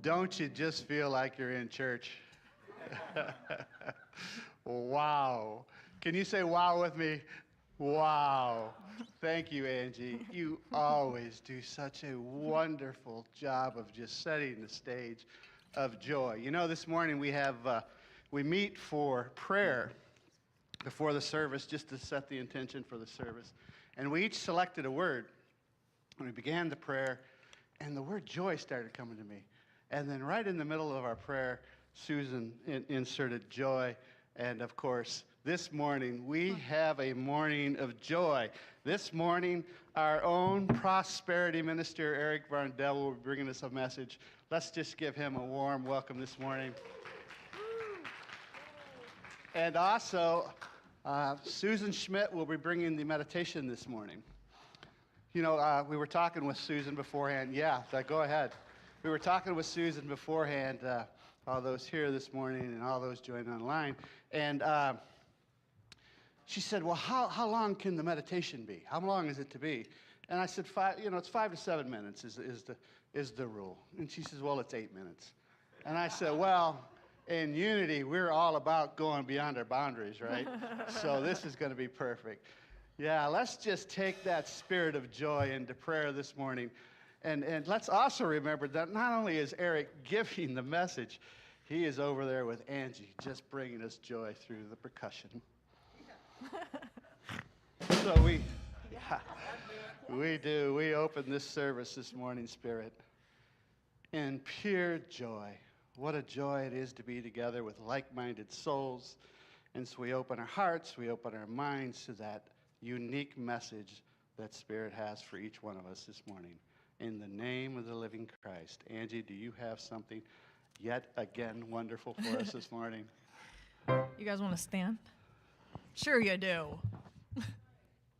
Don't you just feel like you're in church? Wow. Can you say wow with me? Wow. Thank you, Angie. You always do such a wonderful job of just setting the stage of joy. You know, this morning we meet for prayer before the service just to set the intention for the service. And we each selected a word. And we began the prayer, and the word joy started coming to me. And then right in the middle of our prayer, Susan inserted joy. And of course, this morning, we have a morning of joy. This morning, our own prosperity minister, Eric Varndell, will be bringing us a message. Let's just give him a warm welcome this morning. And also, Susan Schmidt will be bringing the meditation this morning. You know, we were talking with Susan beforehand. Yeah, go ahead. We were talking with Susan beforehand, all those here this morning and all those joining online. And she said, well, how long can the meditation be? How long is it to be? And I said, it's 5 to 7 minutes is the rule. And she says, well, it's 8 minutes. And I said, well, in Unity, we're all about going beyond our boundaries, right? So this is going to be perfect. Yeah, let's just take that spirit of joy into prayer this morning. And let's also remember that not only is Eric giving the message, he is over there with Angie, just bringing us joy through the percussion. So we do. We open this service this morning, Spirit, in pure joy. What a joy it is to be together with like-minded souls. And so we open our hearts, we open our minds to that unique message that Spirit has for each one of us this morning. In the name of the living Christ. Angie, do you have something yet again wonderful for us this morning? You guys want to stand? Sure you do.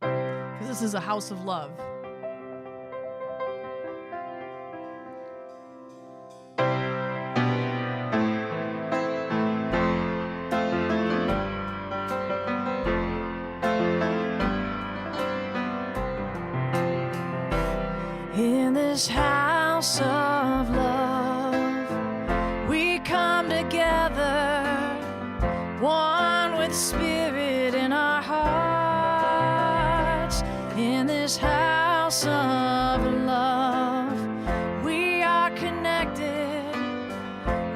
Because this is a house of love. In this house of love, we come together, one with Spirit in our hearts. In this house of love, we are connected,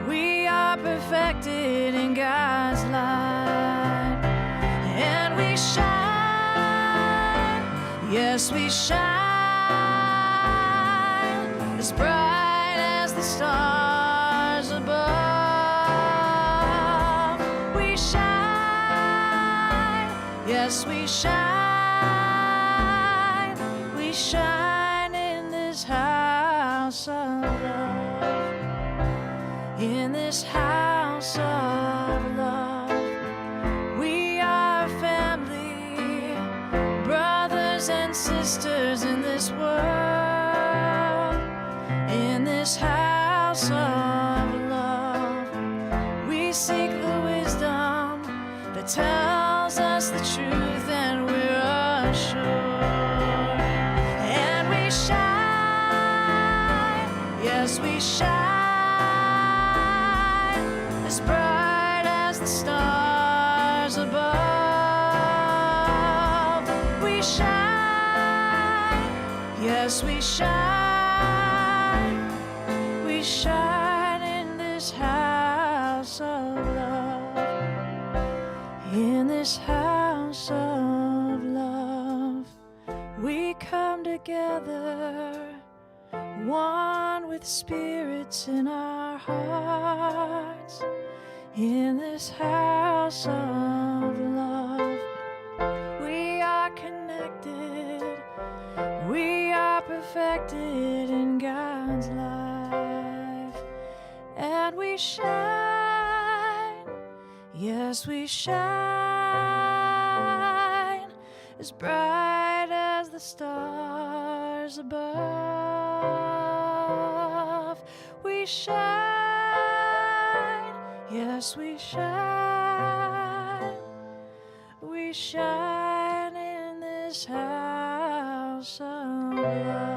we are perfected in God's light. And we shine, yes we shine, as bright as the stars above. We shine, yes we shine in this house of love. In this house of love, we are family, brothers and sisters in this world. In this house of love, we seek the wisdom that tells us the truth, and we're assured. And we shine, yes we shine, as bright as the stars above. We shine, yes we shine. We shine in this house of love. In this house of love, we come together, one with spirits in our hearts. In this house of love, we are connected, we are perfected in God's life. And we shine, yes we shine, as bright as the stars above. We shine, yes we shine in this house of love.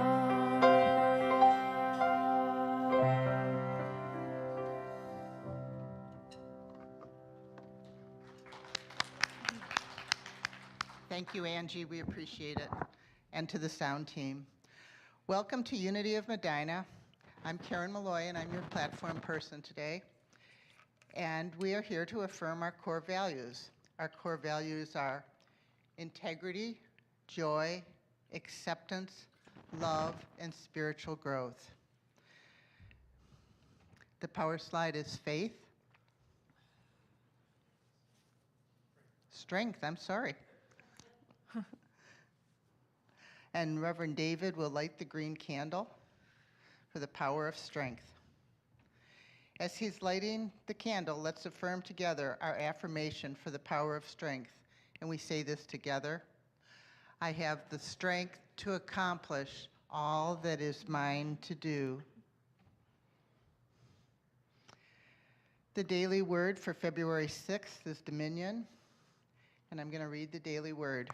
Thank you, Angie. We appreciate it. And to the sound team. Welcome to Unity of Medina. I'm Karen Malloy, and I'm your platform person today. And we are here to affirm our core values. Our core values are integrity, joy, acceptance, love, and spiritual growth. The power slide is faith. Strength, I'm sorry. And Reverend David will light the green candle for the power of strength. As he's lighting the candle, let's affirm together our affirmation for the power of strength. And we say this together. I have the strength to accomplish all that is mine to do. The daily word for February 6th is dominion. And I'm going to read the daily word.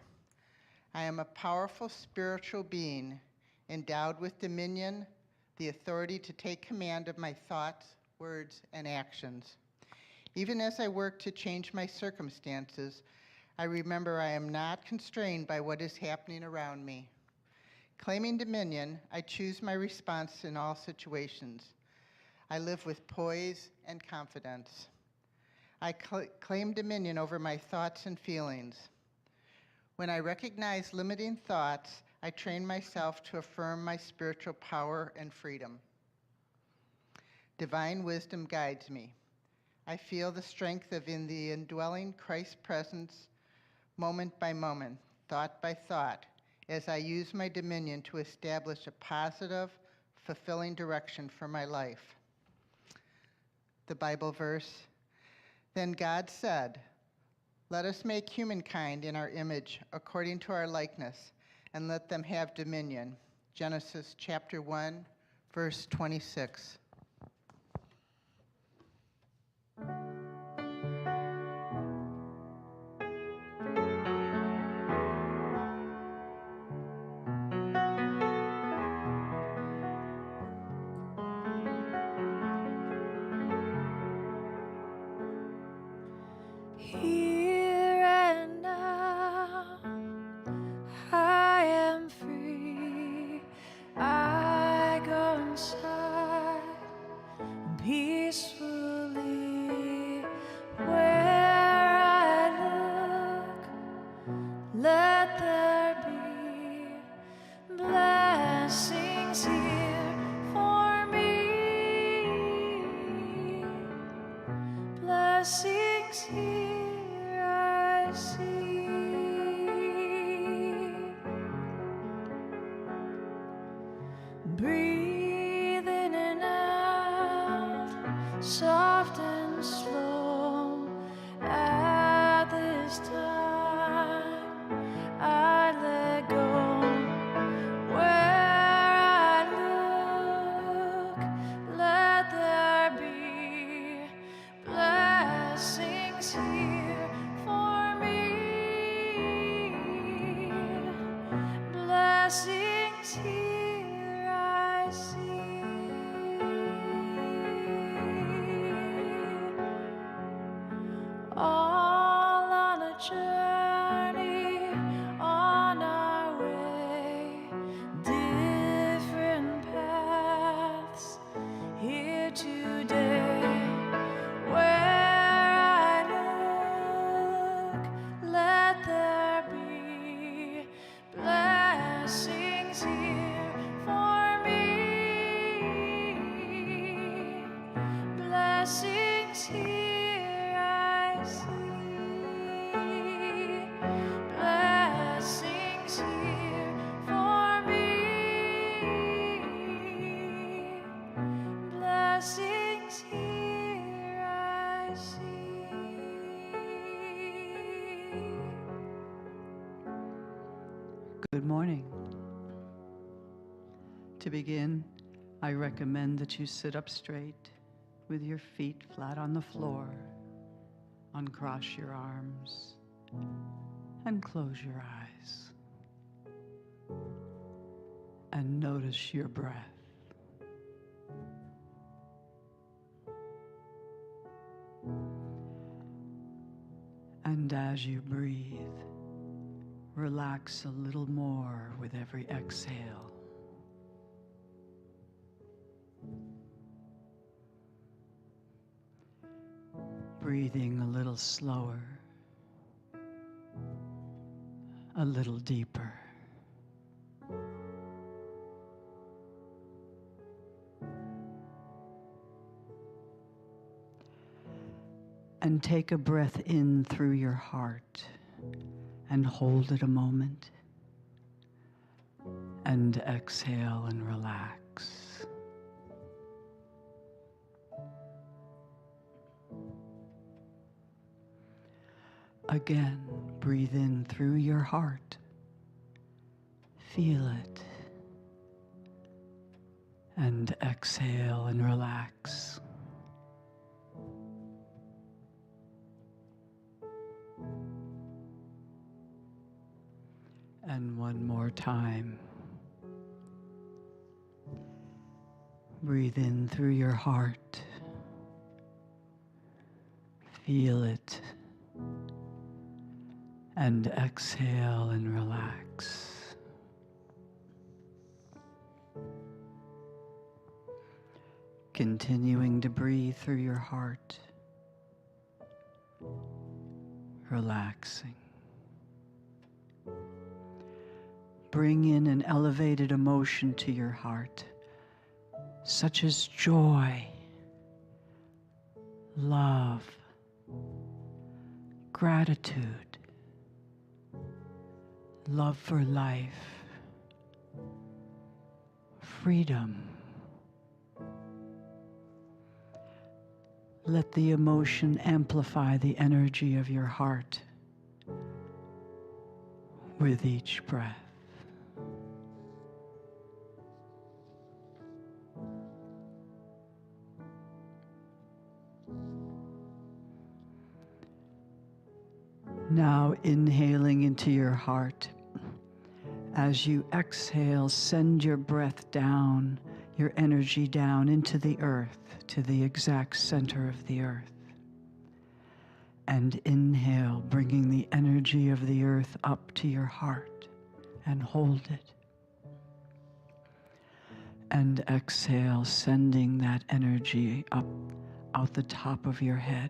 I am a powerful spiritual being, endowed with dominion, the authority to take command of my thoughts, words, and actions. Even as I work to change my circumstances, I remember I am not constrained by what is happening around me. Claiming dominion, I choose my response in all situations. I live with poise and confidence. I claim dominion over my thoughts and feelings. When I recognize limiting thoughts, I train myself to affirm my spiritual power and freedom. Divine wisdom guides me. I feel the strength of in the indwelling Christ's presence moment by moment, thought by thought, as I use my dominion to establish a positive, fulfilling direction for my life. The Bible verse, then God said, let us make humankind in our image, according to our likeness, and let them have dominion. Genesis chapter 1, verse 26. Here and now, I am free. I go inside peacefully. Where I look, let there be blessings here for me. Blessings here I see. Breathe in and out, soft and slow. At this time, I let go. Where I look, let there be blessings here for me. Blessings here I see. All on a journey, on our way, different paths here today. Where I look, let there be blessings here for me. Blessings here I see. Blessings here for me. Blessings here I see. Good morning. To begin, I recommend that you sit up straight with your feet flat on the floor, uncross your arms, and close your eyes. And notice your breath. And as you breathe, Relax a little more with every exhale. Breathing a little slower, a little deeper. And take a breath in through your heart and hold it a moment. And exhale and relax. Again, breathe in through your heart. Feel it. And exhale and relax. And one more time. Breathe in through your heart. Feel it. And exhale and relax. Continuing to breathe through your heart. Relaxing. Bring in an elevated emotion to your heart, such as joy, love, gratitude, love for life, freedom. Let the emotion amplify the energy of your heart with each breath. Now inhaling into your heart. As you exhale, send your breath down, your energy down into the earth, to the exact center of the earth. And inhale, bringing the energy of the earth up to your heart, and hold it. And exhale, sending that energy up out the top of your head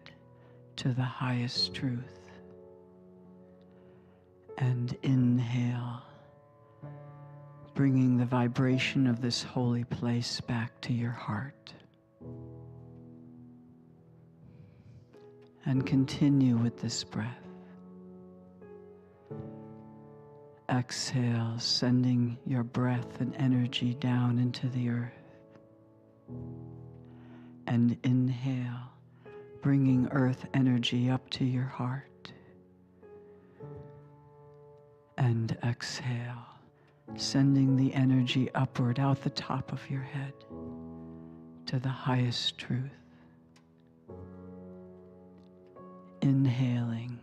to the highest truth. And inhale, bringing the vibration of this holy place back to your heart. And continue with this breath. Exhale, sending your breath and energy down into the earth. And inhale, bringing earth energy up to your heart. And exhale, sending the energy upward out the top of your head to the highest truth. Inhaling,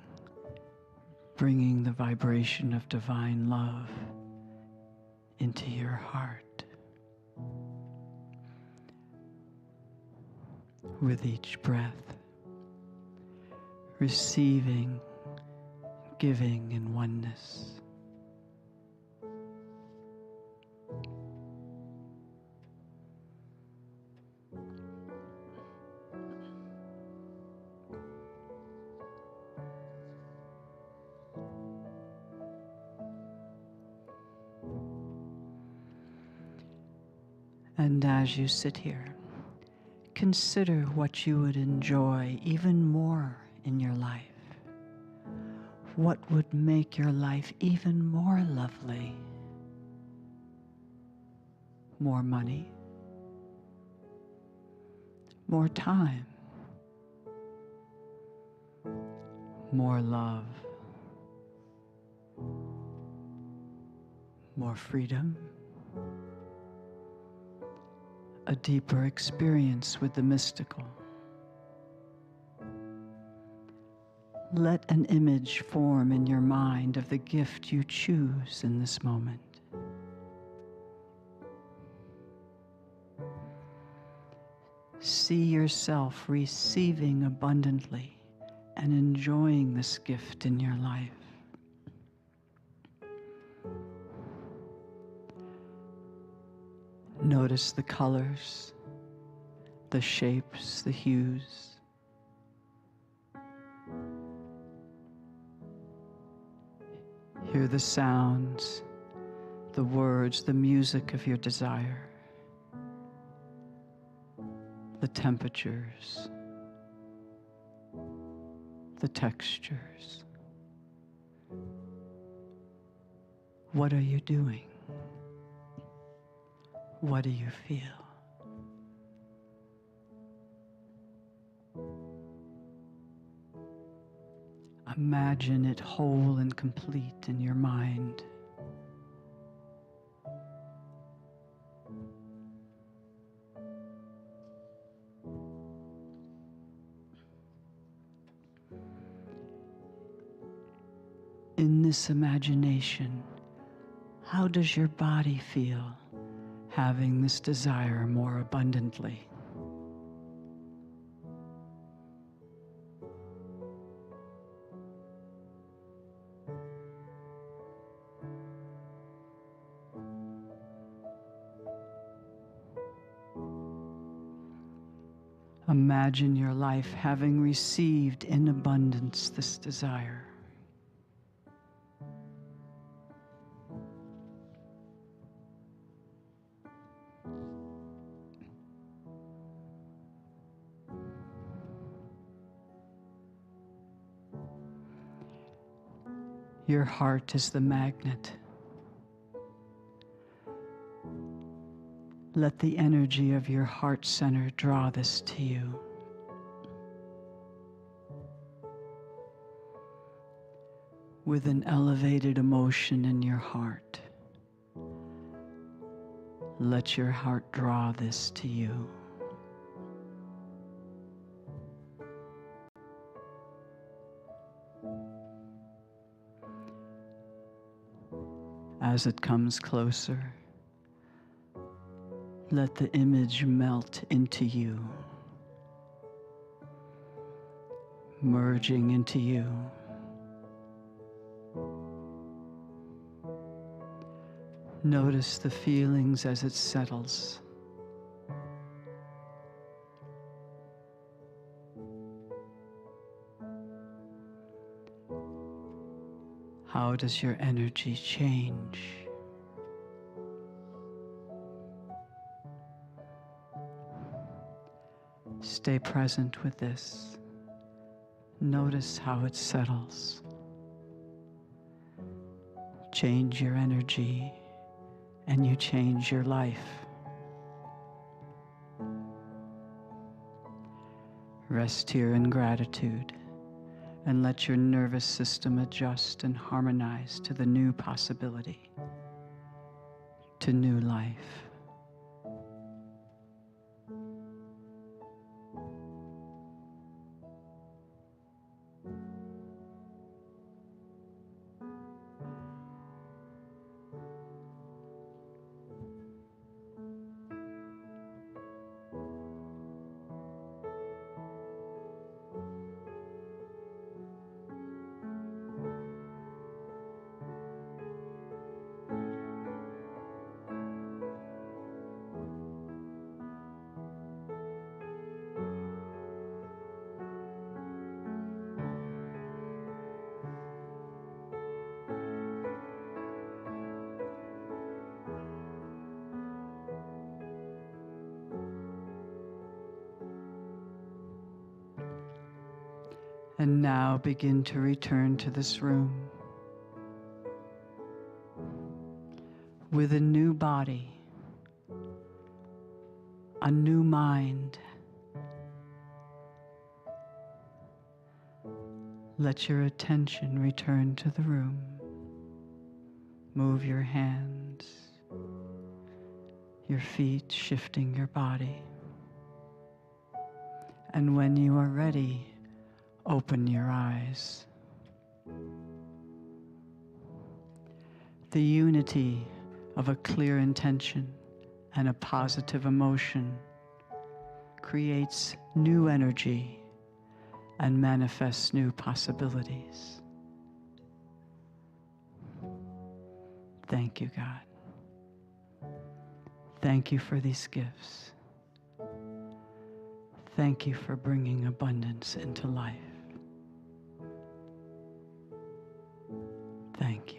bringing the vibration of divine love into your heart. With each breath, receiving, giving in oneness. And as you sit here, consider what you would enjoy even more in your life. What would make your life even more lovely? More money? More time? More love? More freedom? A deeper experience with the mystical. Let an image form in your mind of the gift you choose in this moment. See yourself receiving abundantly and enjoying this gift in your life. Notice the colors, the shapes, the hues. Hear the sounds, the words, the music of your desire, the temperatures, the textures. What are you doing? What do you feel? Imagine it whole and complete in your mind. In this imagination, how does your body feel having this desire more abundantly? Imagine your life having received in abundance this desire. Your heart is the magnet. Let the energy of your heart center draw this to you. With an elevated emotion in your heart, let your heart draw this to you. As it comes closer, let the image melt into you, merging into you. Notice the feelings as it settles. How does your energy change? Stay present with this. Notice how it settles. Change your energy, and you change your life. Rest here in gratitude, and let your nervous system adjust and harmonize to the new possibility, to new life. And now begin to return to this room with a new body, a new mind. Let your attention return to the room. Move your hands, your feet, shifting your body. And when you are ready, open your eyes. The unity of a clear intention and a positive emotion creates new energy and manifests new possibilities. Thank you, God. Thank you for these gifts. Thank you for bringing abundance into life. Thank you.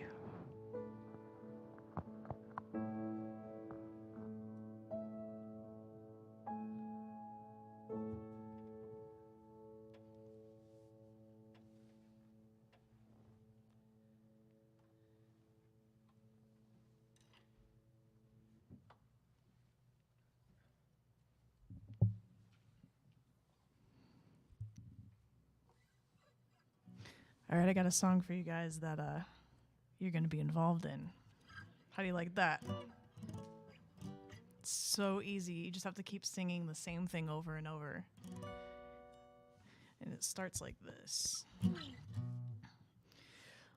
All right, I got a song for you guys that you're going to be involved in. How do you like that? It's so easy. You just have to keep singing the same thing over and over. And it starts like this.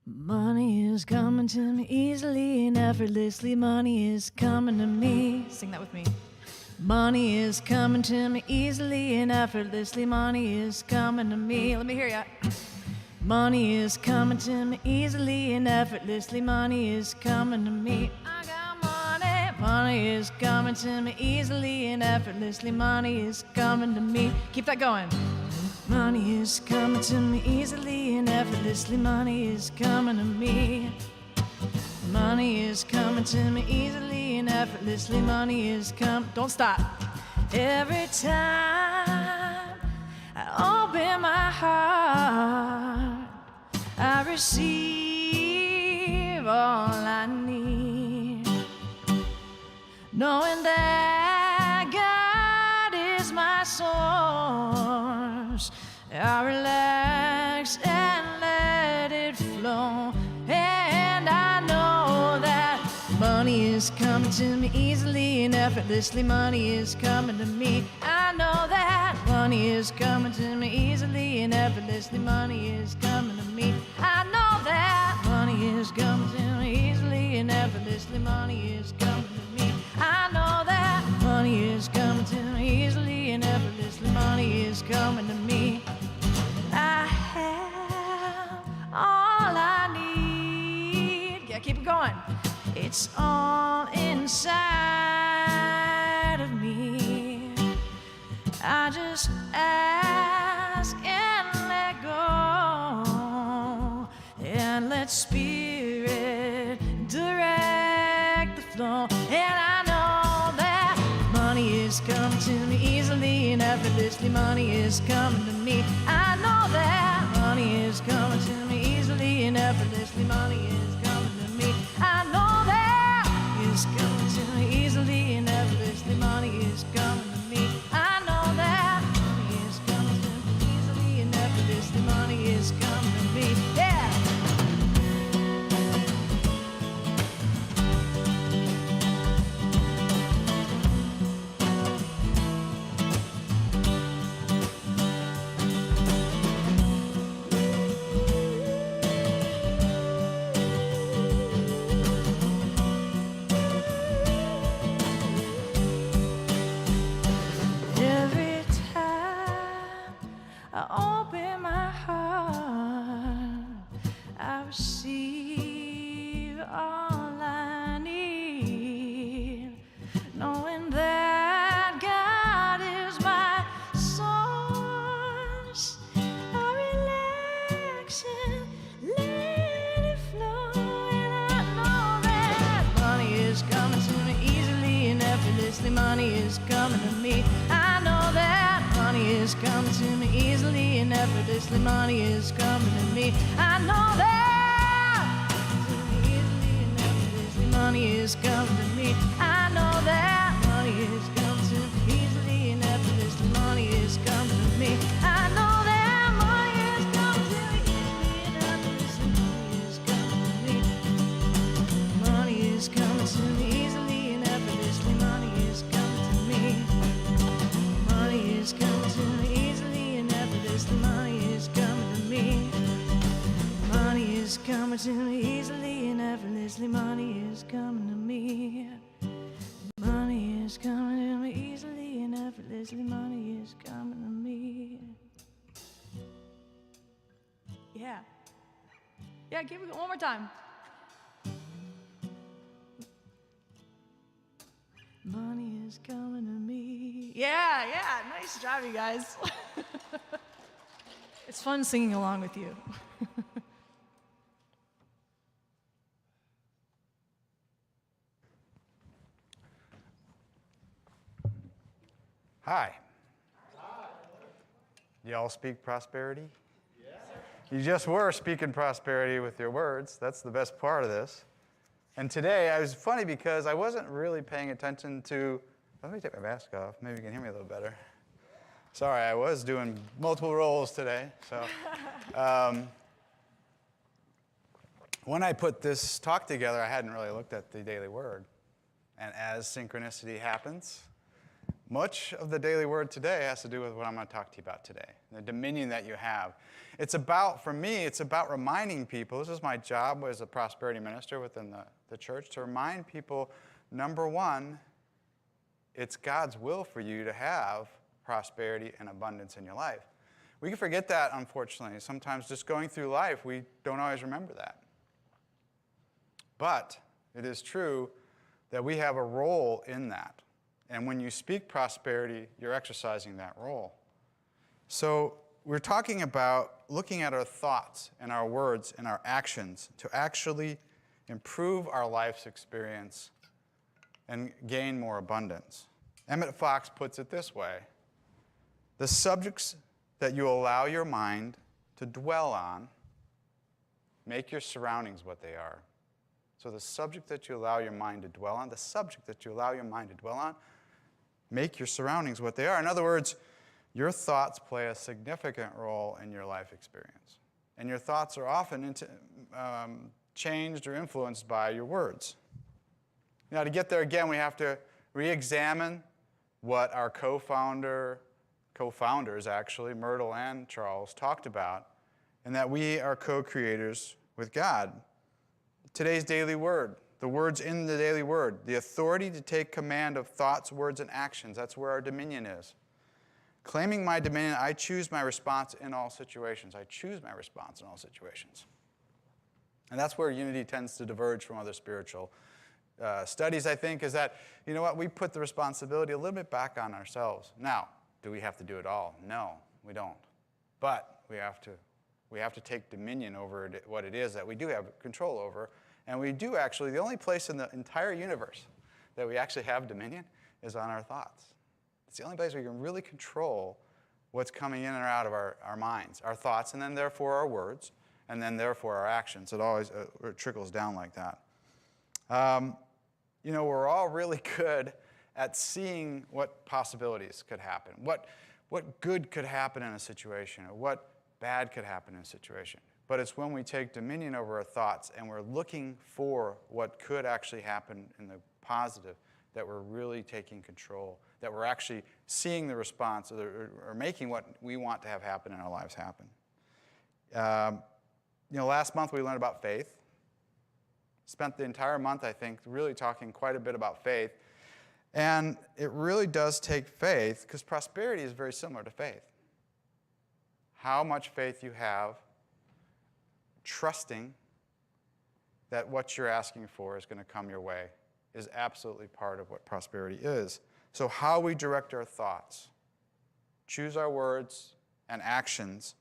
Money is coming to me easily and effortlessly. Money is coming to me. Sing that with me. Money is coming to me easily and effortlessly. Money is coming to me. Let me hear ya. Money is coming to me easily and effortlessly. Money is coming to me. I got money. Money is coming to me easily and effortlessly. Money is coming to me. Keep that going. Money is coming to me easily and effortlessly. Money is coming to me. Money is coming to me easily and effortlessly. Money is coming. Don't stop. Every time I open my heart, I receive all I need, knowing that God is my source. I relax and let it flow, and I know that money is coming to me easily and effortlessly. Money is coming to me. I know that money is coming to me easily and effortlessly. Money is coming to me. I know that money is coming to me easily and effortlessly. Money is coming to me. I know that money is coming to me easily and effortlessly. Money is coming to me. I have all I need. Yeah, keep it going. It's all inside of me. I just ask and let go, and let spirit direct the flow. And I know that money is coming to me easily and effortlessly. Money is coming to me. I know that money is coming to me easily and effortlessly. Money is coming to me. I know that it's coming to me easily and effortlessly. Money is coming to me. I know that money is coming to me easily and effortlessly. Money is coming to me. Yeah. Every time I open my heart, I receive all I need, knowing that God is my source. I relax and let it flow, and I know that money is coming to me easily and effortlessly. Money is coming to me. I know that money is coming to me easily and effortlessly. Money is coming to me. I know that easily and effortlessly. Money is coming to me. I know that money is coming to me easily and effortlessly. Money is coming to me. I know that money is coming to me easily and effortlessly. Money is coming to me easily and effortlessly. Money is coming to me. Money is coming to me easily and effortlessly. Money is coming to me. Money is coming to me easily and effortlessly. Money is coming to me. Money is coming to me easily and effortlessly. Money is coming to me. Yeah. Yeah, give it one more time. Money is coming to me. Yeah, nice job, you guys. It's fun singing along with you. Hi. Y'all speak prosperity? You just were speaking prosperity with your words. That's the best part of this. And today, I was funny because I wasn't really paying attention to, let me take my mask off. Maybe you can hear me a little better. Sorry, I was doing multiple roles today. So when I put this talk together, I hadn't really looked at the daily word. And as synchronicity happens, much of the daily word today has to do with what I'm going to talk to you about today, the dominion that you have. It's about, for me, it's about reminding people, this is my job as a prosperity minister within the church, to remind people, number one, it's God's will for you to have prosperity and abundance in your life. We can forget that, unfortunately. Sometimes just going through life, we don't always remember that. But it is true that we have a role in that. And when you speak prosperity, you're exercising that role. So we're talking about looking at our thoughts and our words and our actions to actually improve our life's experience and gain more abundance. Emmett Fox puts it this way: the subjects that you allow your mind to dwell on make your surroundings what they are. So the subject that you allow your mind to dwell on, make your surroundings what they are. In other words, your thoughts play a significant role in your life experience. And your thoughts are often changed or influenced by your words. Now, to get there again, we have to re-examine what our co-founders actually, Myrtle and Charles, talked about, and that we are co-creators with God. Today's daily word, the words in the daily word, the authority to take command of thoughts, words, and actions. That's where our dominion is. Claiming my dominion, I choose my response in all situations. And that's where unity tends to diverge from other spiritual studies, I think, is that, you know what, we put the responsibility a little bit back on ourselves. Now, do we have to do it all? No, we don't. But we have to take dominion over what it is that we do have control over. And we do actually, the only place in the entire universe that we actually have dominion is on our thoughts. It's the only place we can really control what's coming in and out of our minds, our thoughts, and then therefore our words, and then therefore our actions. It always trickles down like that. You know, we're all really good at seeing what possibilities could happen, what good could happen in a situation, or what bad could happen in a situation. But it's when we take dominion over our thoughts and we're looking for what could actually happen in the positive that we're really taking control, that we're actually seeing the response or making what we want to have happen in our lives happen. You know, last month we learned about faith. Spent the entire month, I think, really talking quite a bit about faith. And it really does take faith, because prosperity is very similar to faith. How much faith you have, trusting that what you're asking for is going to come your way, is absolutely part of what prosperity is. So how we direct our thoughts, choose our words and actions,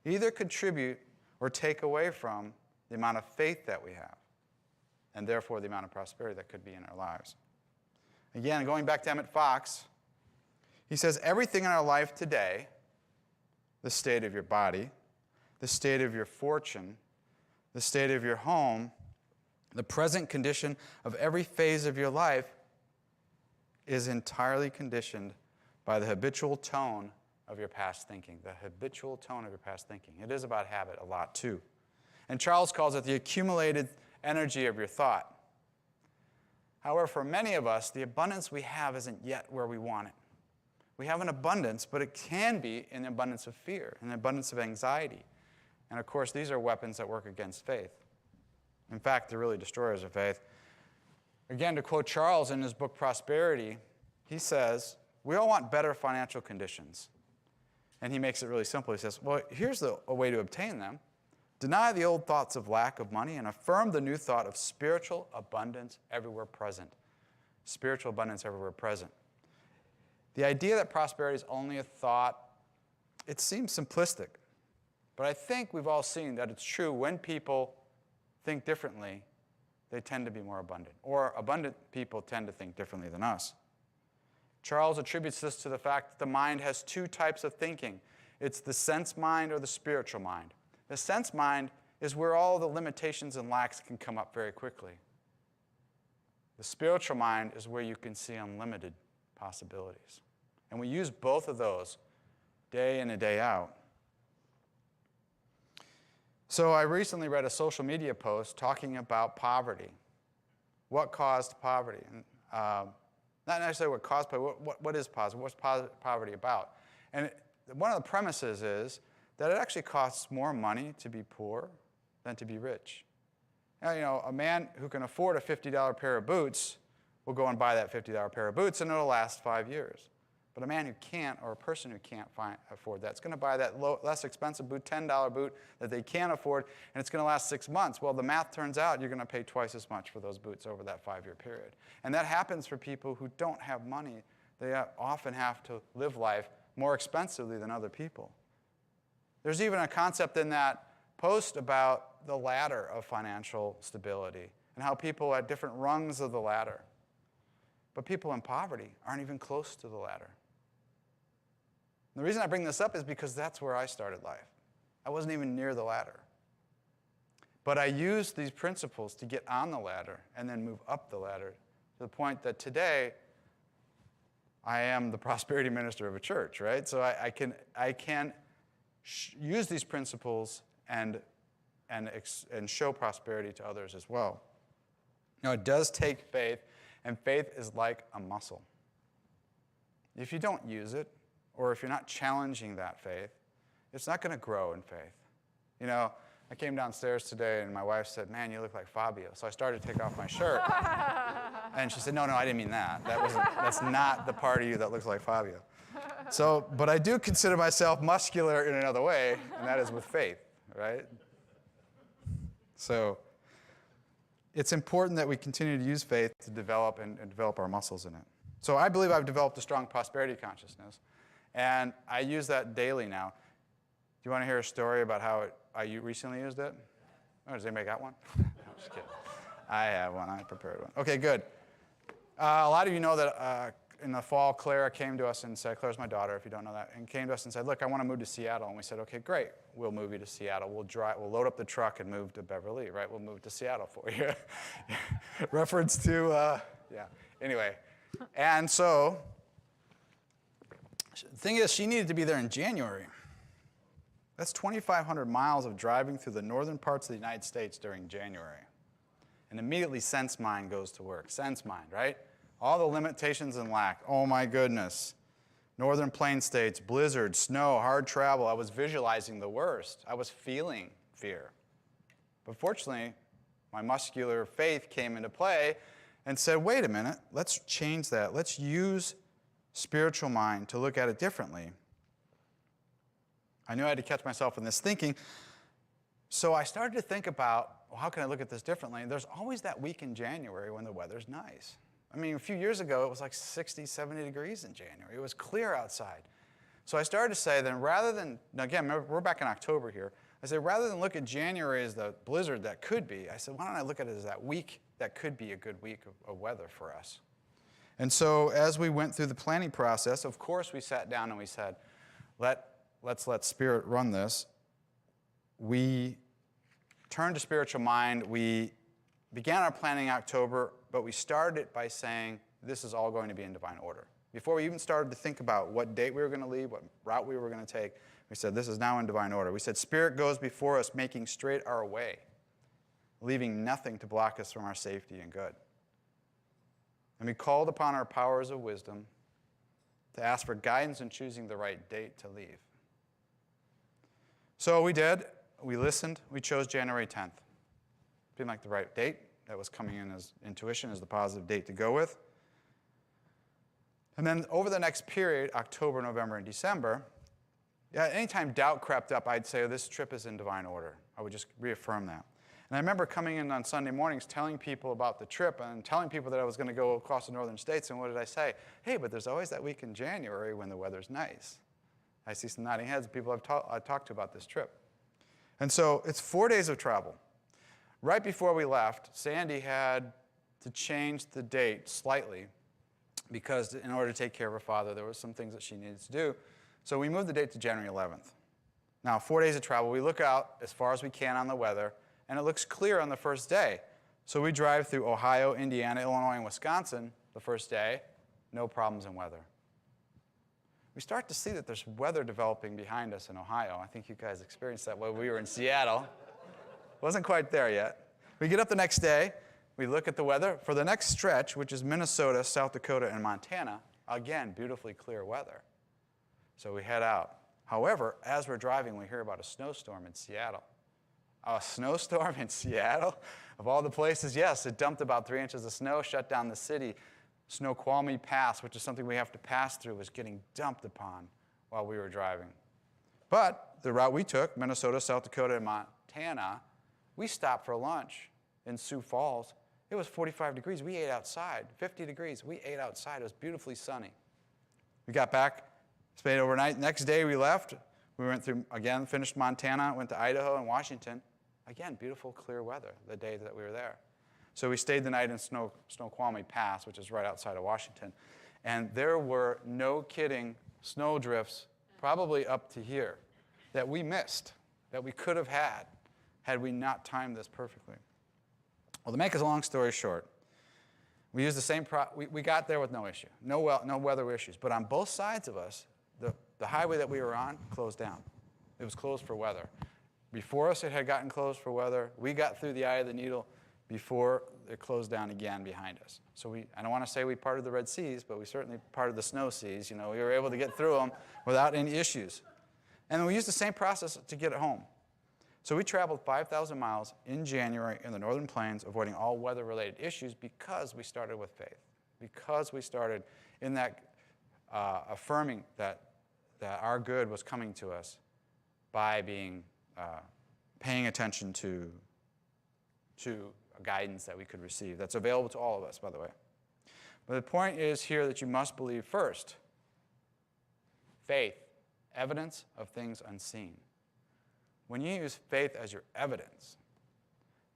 either contribute or take away from the amount of faith that we have, and therefore the amount of prosperity that could be in our lives. Again, going back to Emmett Fox, he says, everything in our life today, the state of your body, the state of your fortune, the state of your home, the present condition of every phase of your life is entirely conditioned by the habitual tone of your past thinking. The habitual tone of your past thinking. It is about habit a lot too. And Charles calls it the accumulated energy of your thought. However, for many of us, the abundance we have isn't yet where we want it. We have an abundance, but it can be an abundance of fear, an abundance of anxiety. And of course, these are weapons that work against faith. In fact, they're really destroyers of faith. Again, to quote Charles in his book Prosperity, he says, we all want better financial conditions. And he makes it really simple. He says, well, here's a way to obtain them. Deny the old thoughts of lack of money and affirm the new thought of spiritual abundance everywhere present. spiritual abundance everywhere present. The idea that prosperity is only a thought, it seems simplistic. But I think we've all seen that it's true. When people think differently, they tend to be more abundant. Or abundant people tend to think differently than us. Charles attributes this to the fact that the mind has two types of thinking. It's the sense mind or the spiritual mind. The sense mind is where all the limitations and lacks can come up very quickly. The spiritual mind is where you can see unlimited possibilities. And we use both of those day in and day out. So I recently read a social media post talking about poverty. What caused poverty? And, not necessarily what caused poverty, what is poverty? What's poverty about? And one of the premises is that it actually costs more money to be poor than to be rich. Now, a man who can afford a $50 pair of boots will go and buy that $50 pair of boots, and it'll last 5 years. But a man who can't, or a person who can't afford that, is going to buy that less expensive boot, $10 boot that they can't afford, and it's going to last 6 months. Well, the math turns out you're going to pay twice as much for those boots over that 5-year period. And that happens for people who don't have money. They often have to live life more expensively than other people. There's even a concept in that post about the ladder of financial stability and how people at different rungs of the ladder. But people in poverty aren't even close to the ladder. The reason I bring this up is because that's where I started life. I wasn't even near the ladder. But I used these principles to get on the ladder and then move up the ladder to the point that today I am the prosperity minister of a church, right? So I can use these principles and show prosperity to others as well. Now, it does take faith, and faith is like a muscle. If you don't use it, or if you're not challenging that faith, it's not going to grow in faith. I came downstairs today, and my wife said, "Man, you look like Fabio." So I started to take off my shirt. And she said, No, I didn't mean that. That's not the part of you that looks like Fabio. But I do consider myself muscular in another way, and that is with faith, right? So it's important that we continue to use faith to develop and develop our muscles in it. So I believe I've developed a strong prosperity consciousness, and I use that daily now. Do you want to hear a story about how you recently used it? Oh, does anybody got one? No, I'm just kidding. I have one. I prepared one. Okay, good. A lot of you know that in the fall, Clara came to us and said, Clara's my daughter, if you don't know that, and came to us and said, "Look, I want to move to Seattle." And we said, "Okay, great. We'll move you to Seattle. We'll load up the truck and move to Beverly, right? We'll move to Seattle for you." Reference to, yeah. Anyway, and so the thing is, she needed to be there in January. That's 2,500 miles of driving through the northern parts of the United States during January. And immediately sense mind goes to work. Sense mind, right? All the limitations and lack. Oh my goodness. Northern plain states, blizzard, snow, hard travel. I was visualizing the worst. I was feeling fear. But fortunately, my muscular faith came into play and said, wait a minute, let's change that. Let's use spiritual mind to look at it differently. I knew I had to catch myself in this thinking. So I started to think about, well, how can I look at this differently? And there's always that week in January when the weather's nice. I mean, a few years ago, it was like 60, 70 degrees in January. It was clear outside. So I started to say then rather than, now again, remember, we're back in October here. I said, rather than look at January as the blizzard that could be, I said, why don't I look at it as that week that could be a good week of weather for us? And so as we went through the planning process, of course, we sat down and we said, let's let Spirit run this. We turned to spiritual mind. We began our planning in October, but we started it by saying this is all going to be in divine order. Before we even started to think about what date we were going to leave, what route we were going to take, we said this is now in divine order. We said Spirit goes before us, making straight our way, leaving nothing to block us from our safety and good. And we called upon our powers of wisdom to ask for guidance in choosing the right date to leave. So we did. We listened. We chose January 10th. Seemed like the right date. That was coming in as intuition as the positive date to go with. And then over the next period, October, November, and December, anytime doubt crept up, I'd say, oh, this trip is in divine order. I would just reaffirm that. And I remember coming in on Sunday mornings telling people about the trip and telling people that I was going to go across the northern states. And what did I say? Hey, but there's always that week in January when the weather's nice. I see some nodding heads of people I've talked to about this trip. And so it's 4 days of travel. Right before we left, Sandy had to change the date slightly because in order to take care of her father, there were some things that she needed to do. So we moved the date to January 11th. Now, 4 days of travel, we look out as far as we can on the weather, and it looks clear on the first day. So we drive through Ohio, Indiana, Illinois, and Wisconsin the first day, no problems in weather. We start to see that there's weather developing behind us in Ohio. I think you guys experienced that when we were in Seattle. Wasn't quite there yet. We get up the next day. We look at the weather. For the next stretch, which is Minnesota, South Dakota, and Montana, again, beautifully clear weather. So we head out. However, as we're driving, we hear about a snowstorm in Seattle. A snowstorm in Seattle? Of all the places, yes, it dumped about 3 inches of snow, shut down the city. Snoqualmie Pass, which is something we have to pass through, was getting dumped upon while we were driving. But the route we took, Minnesota, South Dakota, and Montana, we stopped for lunch in Sioux Falls. It was 45 degrees. We ate outside. 50 degrees. We ate outside. It was beautifully sunny. We got back, stayed overnight. Next day we left. We went through, again, finished Montana, went to Idaho and Washington. Again, beautiful, clear weather the day that we were there. So we stayed the night in Snoqualmie Pass, which is right outside of Washington. And there were, no kidding, snow drifts probably up to here that we missed, that we could have had we not timed this perfectly. Well, to make a long story short, we used the same, we got there with no issue, no weather issues. But on both sides of us, the highway that we were on closed down. It was closed for weather. Before us, it had gotten closed for weather. We got through the eye of the needle before it closed down again behind us. So I don't want to say we parted the Red Seas, but we certainly parted the snow seas. You know, we were able to get through them without any issues. And then we used the same process to get home. So we traveled 5,000 miles in January in the Northern Plains, avoiding all weather-related issues because we started with faith, because we started in that affirming that our good was coming to us by paying attention to guidance that we could receive. That's available to all of us, by the way. But the point is here that you must believe first. Faith, evidence of things unseen. When you use faith as your evidence,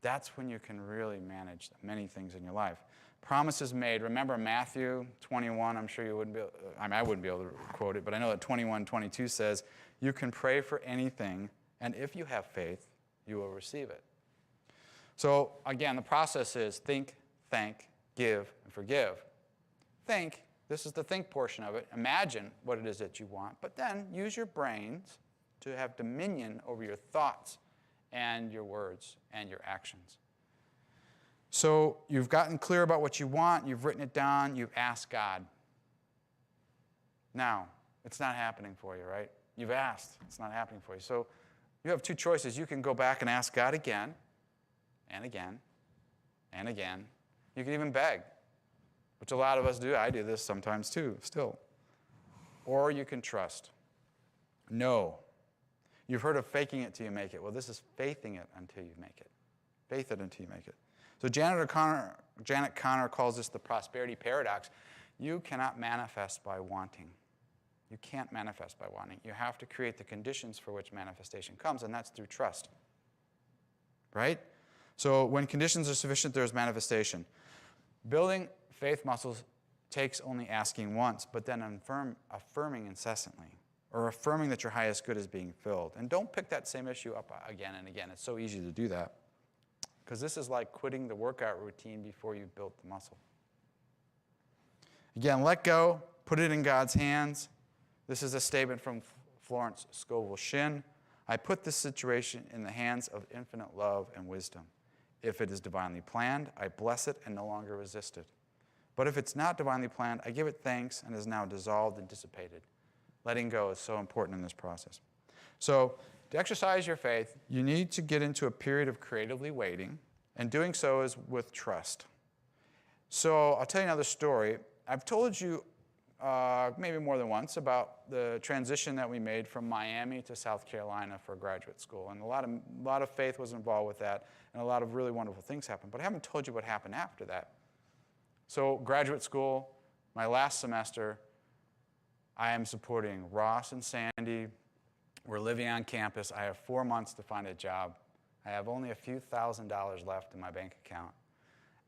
that's when you can really manage many things in your life. Promises made. Remember Matthew 21, I'm sure you wouldn't be able, I wouldn't be able to quote it, but I know that 21:22 says, you can pray for anything, and if you have faith, you will receive it. So again, the process is think, thank, give, and forgive. Think, this is the think portion of it. Imagine what it is that you want, but then use your brains to have dominion over your thoughts and your words and your actions. So you've gotten clear about what you want, you've written it down, you've asked God. Now, it's not happening for you, right? You've asked, it's not happening for you. So you have two choices. You can go back and ask God again, and again, and again. You can even beg, which a lot of us do. I do this sometimes too, still. Or you can trust. No. You've heard of faking it till you make it. Well, this is faithing it until you make it. Faith it until you make it. So Janet Connor calls this the prosperity paradox. You cannot manifest by wanting. You can't manifest by wanting. You have to create the conditions for which manifestation comes, and that's through trust. Right? So when conditions are sufficient, there's manifestation. Building faith muscles takes only asking once, but then affirming incessantly, or affirming that your highest good is being filled. And don't pick that same issue up again and again. It's so easy to do that. Because this is like quitting the workout routine before you've built the muscle. Again, let go, put it in God's hands. This is a statement from Florence Scovel Shinn. I put this situation in the hands of infinite love and wisdom. If it is divinely planned, I bless it and no longer resist it. But if it's not divinely planned, I give it thanks and is now dissolved and dissipated. Letting go is so important in this process. So to exercise your faith, you need to get into a period of creatively waiting, and doing so is with trust. So I'll tell you another story. I've told you maybe more than once, about the transition that we made from Miami to South Carolina for graduate school. And a lot of faith was involved with that, and a lot of really wonderful things happened. But I haven't told you what happened after that. So graduate school, my last semester, I am supporting Ross and Sandy. We're living on campus. I have 4 months to find a job. I have only a few $1,000s left in my bank account.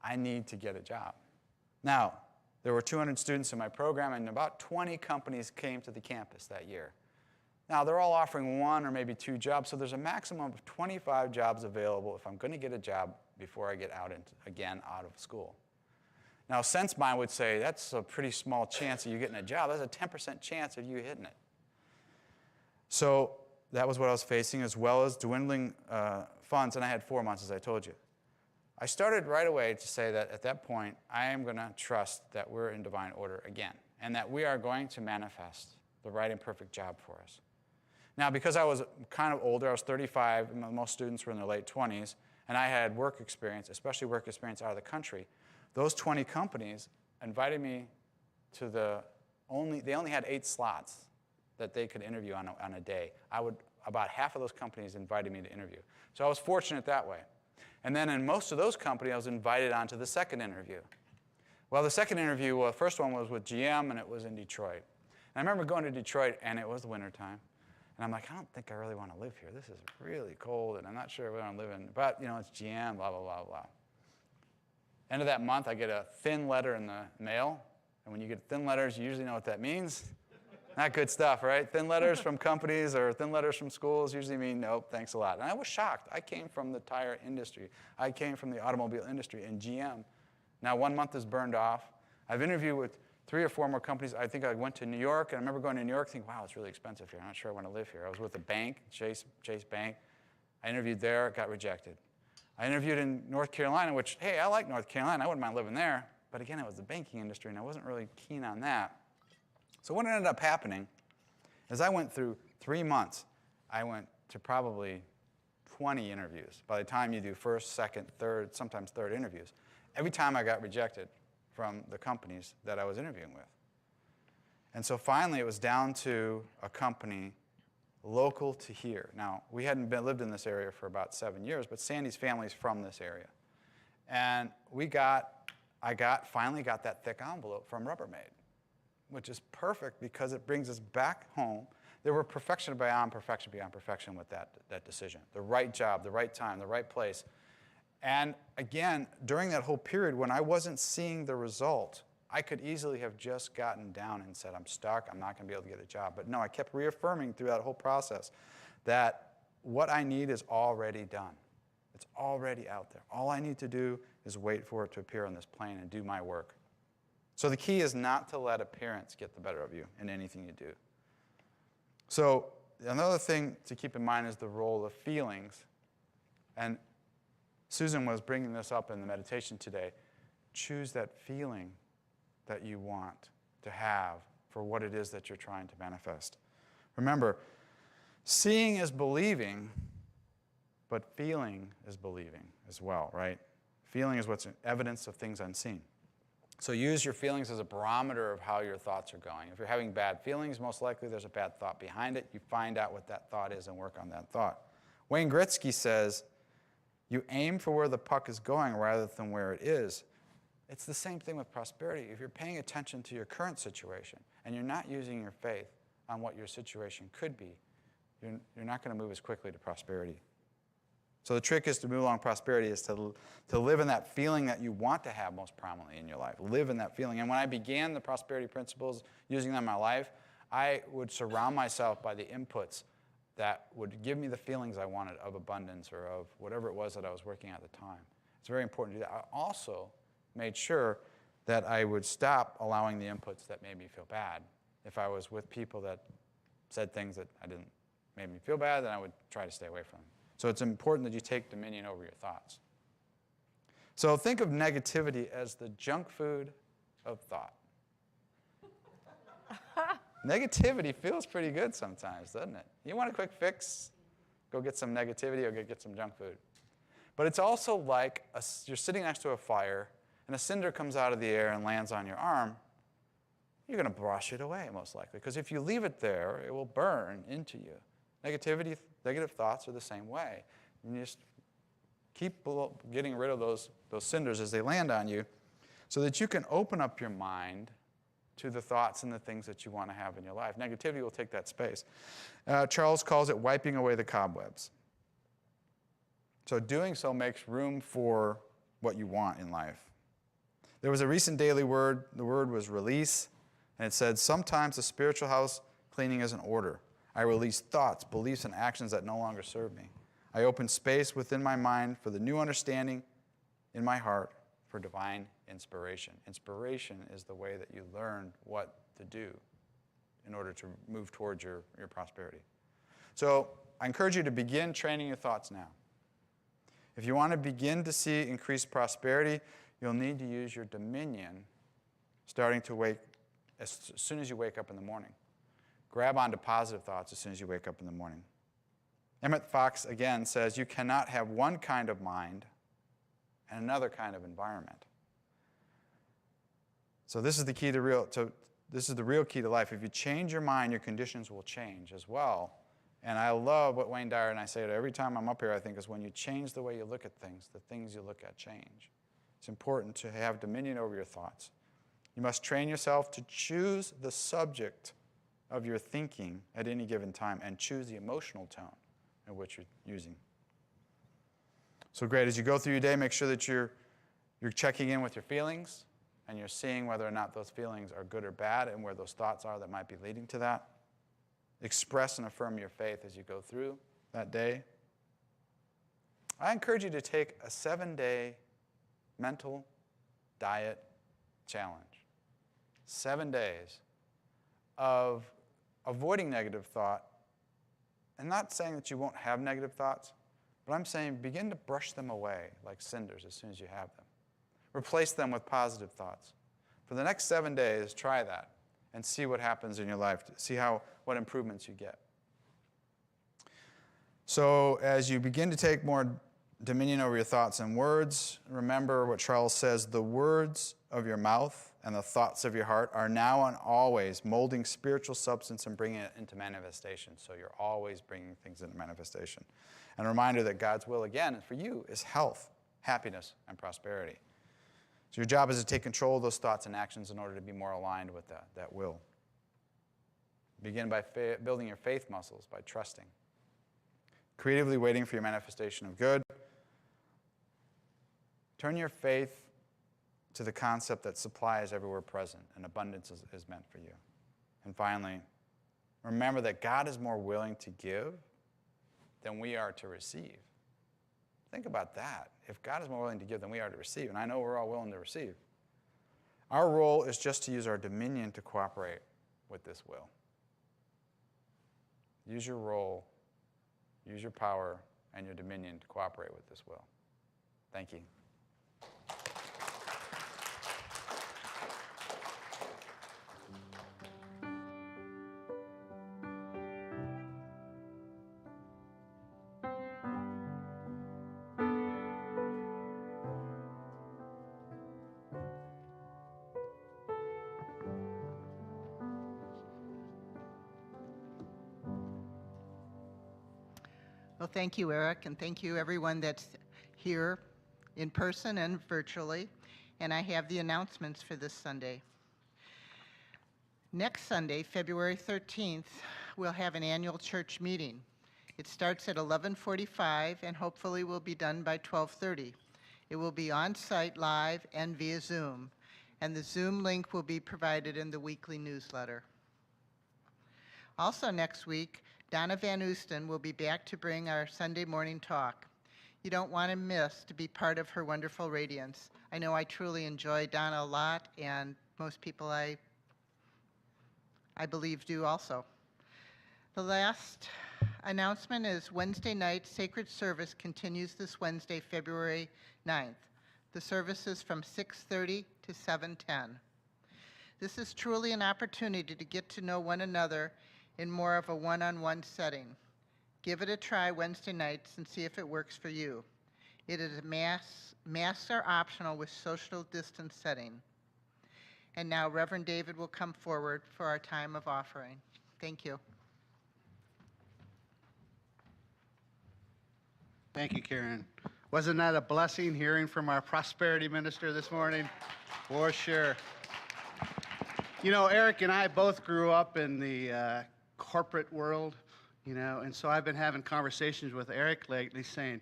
I need to get a job. Now, there were 200 students in my program, and about 20 companies came to the campus that year. Now, they're all offering 1 or maybe 2 jobs, so there's a maximum of 25 jobs available if I'm going to get a job before I get out of school. Now, SenseMind would say that's a pretty small chance of you getting a job. That's a 10% chance of you hitting it. So that was what I was facing, as well as dwindling funds, and I had 4 months, as I told you. I started right away to say that at that point, I am going to trust that we're in divine order again, and that we are going to manifest the right and perfect job for us. Now, because I was kind of older, I was 35, and most students were in their late 20s, and I had work experience, especially work experience out of the country, those 20 companies invited me to they only had 8 slots that they could interview on a day. About half of those companies invited me to interview. So I was fortunate that way. And then in most of those companies, I was invited on to the second interview. Well, the second interview, the first one was with GM, and it was in Detroit. And I remember going to Detroit, and it was the wintertime. And I'm like, I don't think I really want to live here. This is really cold, and I'm not sure where I'm living. But, it's GM, blah, blah, blah, blah. End of that month, I get a thin letter in the mail. And when you get thin letters, you usually know what that means. Not good stuff, right? Thin letters from companies or thin letters from schools usually mean, nope, thanks a lot. And I was shocked. I came from the tire industry. I came from the automobile industry and GM. Now 1 month is burned off. I've interviewed with 3 or 4 more companies. I think I went to New York, and I remember going to New York thinking, wow, it's really expensive here. I'm not sure I want to live here. I was with a bank, Chase Bank. I interviewed there, got rejected. I interviewed in North Carolina, which, hey, I like North Carolina. I wouldn't mind living there. But again, it was the banking industry, and I wasn't really keen on that. So what ended up happening is I went through 3 months. I went to probably 20 interviews. By the time you do first, second, third, sometimes third interviews, every time I got rejected from the companies that I was interviewing with. And so finally, it was down to a company local to here. Now, we hadn't lived in this area for about 7 years, but Sandy's family's from this area. And I finally got that thick envelope from Rubbermaid, which is perfect because it brings us back home. There were perfection beyond perfection with that decision. The right job, the right time, the right place. And again, during that whole period when I wasn't seeing the result, I could easily have just gotten down and said, I'm stuck, I'm not going to be able to get a job. But no, I kept reaffirming through that whole process that what I need is already done. It's already out there. All I need to do is wait for it to appear on this plane and do my work. So the key is not to let appearance get the better of you in anything you do. So another thing to keep in mind is the role of feelings. And Susan was bringing this up in the meditation today. Choose that feeling that you want to have for what it is that you're trying to manifest. Remember, seeing is believing, but feeling is believing as well, right? Feeling is what's evidence of things unseen. So use your feelings as a barometer of how your thoughts are going. If you're having bad feelings, most likely there's a bad thought behind it. You find out what that thought is and work on that thought. Wayne Gretzky says, you aim for where the puck is going rather than where it is. It's the same thing with prosperity. If you're paying attention to your current situation and you're not using your faith on what your situation could be, you're not going to move as quickly to prosperity. So the trick is to move along prosperity is to live in that feeling that you want to have most prominently in your life. Live in that feeling. And when I began the prosperity principles, using them in my life, I would surround myself by the inputs that would give me the feelings I wanted of abundance or of whatever it was that I was working at the time. It's very important to do that. I also made sure that I would stop allowing the inputs that made me feel bad. If I was with people that said things that made me feel bad, then I would try to stay away from them. So it's important that you take dominion over your thoughts. So think of negativity as the junk food of thought. Negativity feels pretty good sometimes, doesn't it? You want a quick fix? Go get some negativity or go get some junk food. But it's also like you're sitting next to a fire and a cinder comes out of the air and lands on your arm. you're going to brush it away most likely. Because if you leave it there, it will burn into you. Negative thoughts are the same way. You just keep getting rid of those cinders as they land on you so that you can open up your mind to the thoughts and the things that you want to have in your life. Negativity will take that space. Charles calls it wiping away the cobwebs. So doing so makes room for what you want in life. There was a recent daily word. The word was release. And it said, sometimes the spiritual house cleaning is an order. I release thoughts, beliefs, and actions that no longer serve me. I open space within my mind for the new understanding in my heart for divine inspiration. Inspiration is the way that you learn what to do in order to move towards your prosperity. So I encourage you to begin training your thoughts now. If you want to begin to see increased prosperity, you'll need to use your dominion as soon as you wake up in the morning. Grab onto positive thoughts as soon as you wake up in the morning. Emmett Fox again says, you cannot have one kind of mind and another kind of environment. So this is the key this is the real key to life. If you change your mind, your conditions will change as well. And I love what Wayne Dyer and I say every time I'm up here, I think, is when you change the way you look at things, the things you look at change. It's important to have dominion over your thoughts. You must train yourself to choose the subject of your thinking at any given time and choose the emotional tone in which you're using. So great, as you go through your day, make sure that you're checking in with your feelings and you're seeing whether or not those feelings are good or bad and where those thoughts are that might be leading to that. Express and affirm your faith as you go through that day. I encourage you to take a 7-day mental diet challenge. 7 days of avoiding negative thought, and not saying that you won't have negative thoughts, but I'm saying begin to brush them away like cinders as soon as you have them. Replace them with positive thoughts. For the next 7 days, try that and see what happens in your life. See what improvements you get. So as you begin to take more dominion over your thoughts and words, remember what Charles says, the words of your mouth and the thoughts of your heart are now and always molding spiritual substance and bringing it into manifestation. So you're always bringing things into manifestation. And a reminder that God's will, again, for you is health, happiness, and prosperity. So your job is to take control of those thoughts and actions in order to be more aligned with that will. Begin by building your faith muscles, by trusting. Creatively waiting for your manifestation of good. Turn your faith to the concept that supply is everywhere present and abundance is meant for you. And finally, remember that God is more willing to give than we are to receive. Think about that. If God is more willing to give than we are to receive, and I know we're all willing to receive, our role is just to use our dominion to cooperate with this will. Use your role, use your power, and your dominion to cooperate with this will. Thank you. Well, thank you, Eric, and thank you, everyone that's here in person and virtually. And I have the announcements for this Sunday. Next Sunday, February 13th, we'll have an annual church meeting. It starts at 11:45 and hopefully will be done by 12:30. It will be on-site, live, and via Zoom. And the Zoom link will be provided in the weekly newsletter. Also next week, Donna Van Oosten will be back to bring our Sunday morning talk. You don't want to miss to be part of her wonderful radiance. I know I truly enjoy Donna a lot, and most people I believe do also. The last announcement is Wednesday night sacred service continues this Wednesday, February 9th. The service is from 6:30 to 7:10. This is truly an opportunity to get to know one another in more of a one-on-one setting. Give it a try Wednesday nights and see if it works for you. It is masks are optional with social distance setting. And now Reverend David will come forward for our time of offering. Thank you. Thank you, Karen. Wasn't that a blessing hearing from our prosperity minister this morning? For sure. You know, Eric and I both grew up in the corporate world, you know, and so I've been having conversations with Eric lately saying,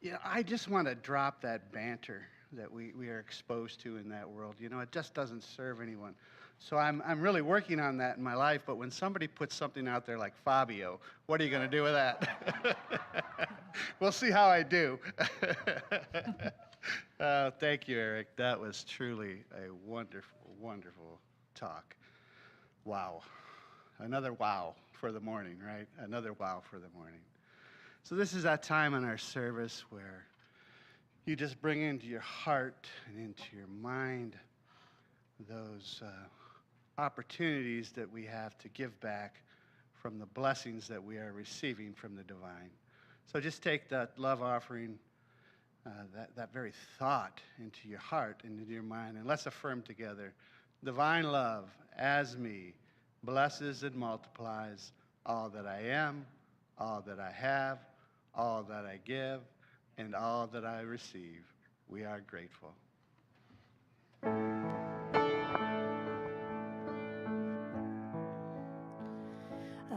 you know, I just want to drop that banter that we are exposed to in that world. You know, it just doesn't serve anyone. So I'm really working on that in my life, but when somebody puts something out there like Fabio, what are you going to do with that? We'll see how I do. Thank you, Eric. That was truly a wonderful, wonderful talk. Wow. Another wow for the morning, right? Another wow for the morning. So this is that time in our service where you just bring into your heart and into your mind those opportunities that we have to give back from the blessings that we are receiving from the divine. So just take that love offering, that very thought into your heart and into your mind, and let's affirm together, divine love as me blesses and multiplies all that I am, all that I have, all that I give, and all that I receive. We are grateful.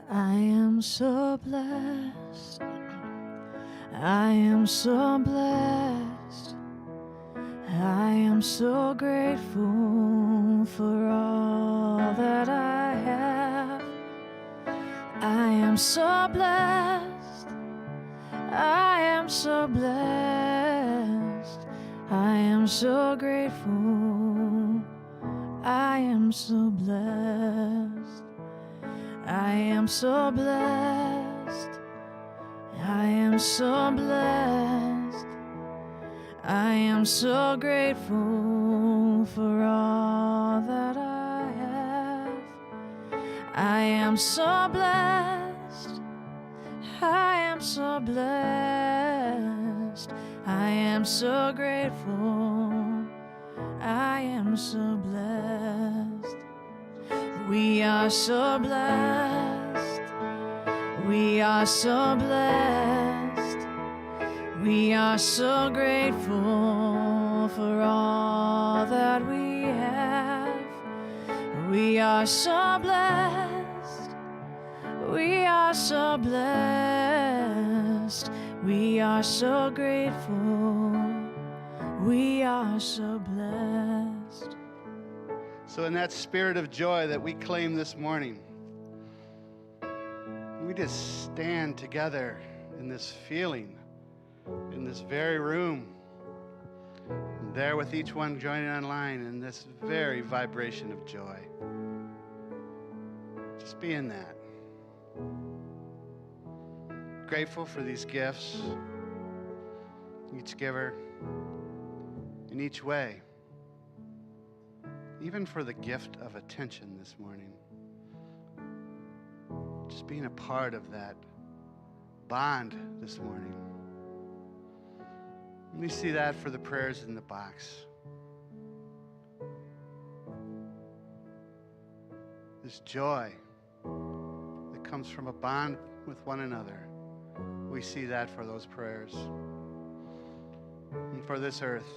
I am so blessed. I am so blessed. I am so grateful for all that I have. I am so blessed. I am so blessed. I am so grateful. I am so blessed. I am so blessed. I am so blessed. I am so grateful for all that I have. I am so blessed. I am so blessed. I am so grateful. I am so blessed. We are so blessed. We are so blessed. We are so grateful for all that we have. We are so blessed. We are so blessed. We are so grateful. We are so blessed. So in that spirit of joy that we claim this morning, we just stand together in this feeling, in this very room, and there with each one joining online in this very vibration of joy. Just be in that. Grateful for these gifts, each giver, in each way. Even for the gift of attention this morning. Just being a part of that bond this morning. We see that for the prayers in the box. This joy that comes from a bond with one another. We see that for those prayers. And for this earth.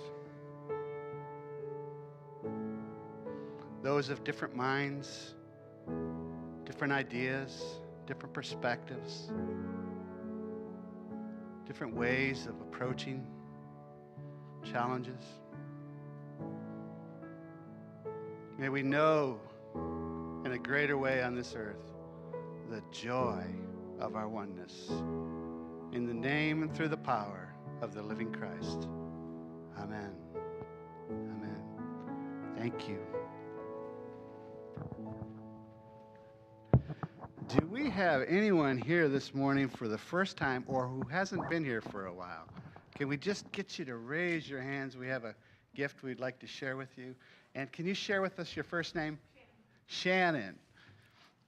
Those of different minds, different ideas, different perspectives, different ways of approaching challenges. May we know in a greater way on this earth the joy of our oneness. In the name and through the power of the living Christ. Amen. Amen. Thank you. Do we have anyone here this morning for the first time or who hasn't been here for a while? Can we just get you to raise your hands? We have a gift we'd like to share with you. And can you share with us your first name? Shannon.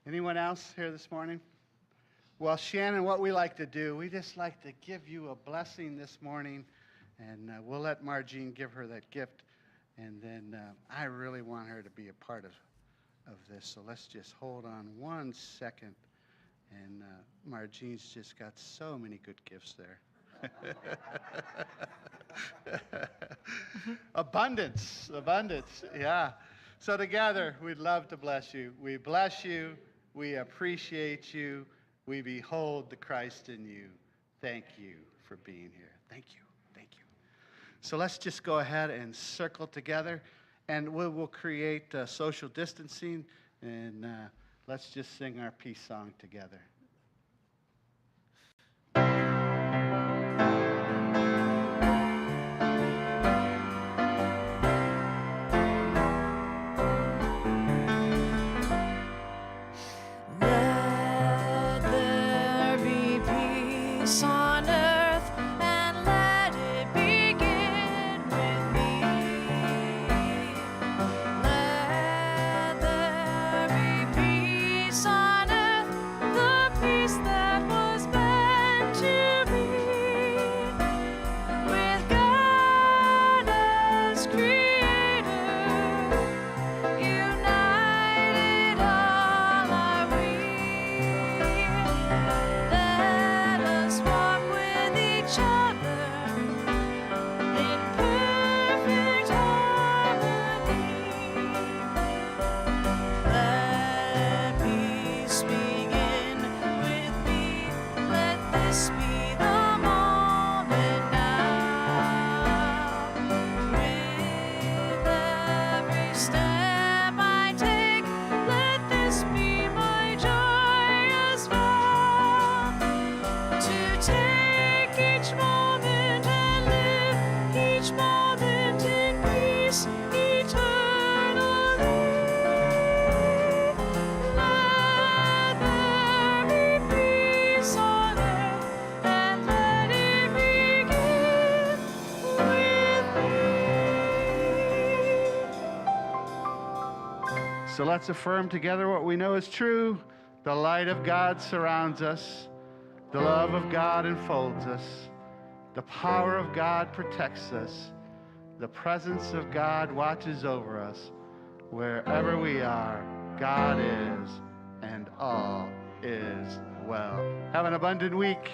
Anyone else here this morning? Well, Shannon, what we like to do, we just like to give you a blessing this morning, and we'll let Margene give her that gift And then I really want her to be a part of this. So let's just hold on 1 second. And Marjean's just got so many good gifts there. Abundance, yeah. So together, we'd love to bless you. We bless you. We appreciate you. We behold the Christ in you. Thank you for being here. Thank you. Thank you. So let's just go ahead and circle together, and we'll create social distancing, and let's just sing our peace song together. Let there be peace on earth, and let it begin with me. Let there be peace on earth, the peace that was meant to be, with God as Creator, united all are we. Let us walk with each other in perfect harmony. Let peace begin with me. Let this be the moment now. With every step I take, let this be my joy as well. To take each moment and live each moment in peace eternally. Let there be peace on earth, and let it begin with me. So let's affirm together what we know is true. The light of God surrounds us. The love of God enfolds us. The power of God protects us. The presence of God watches over us. Wherever we are, God is, and all is well. Have an abundant week.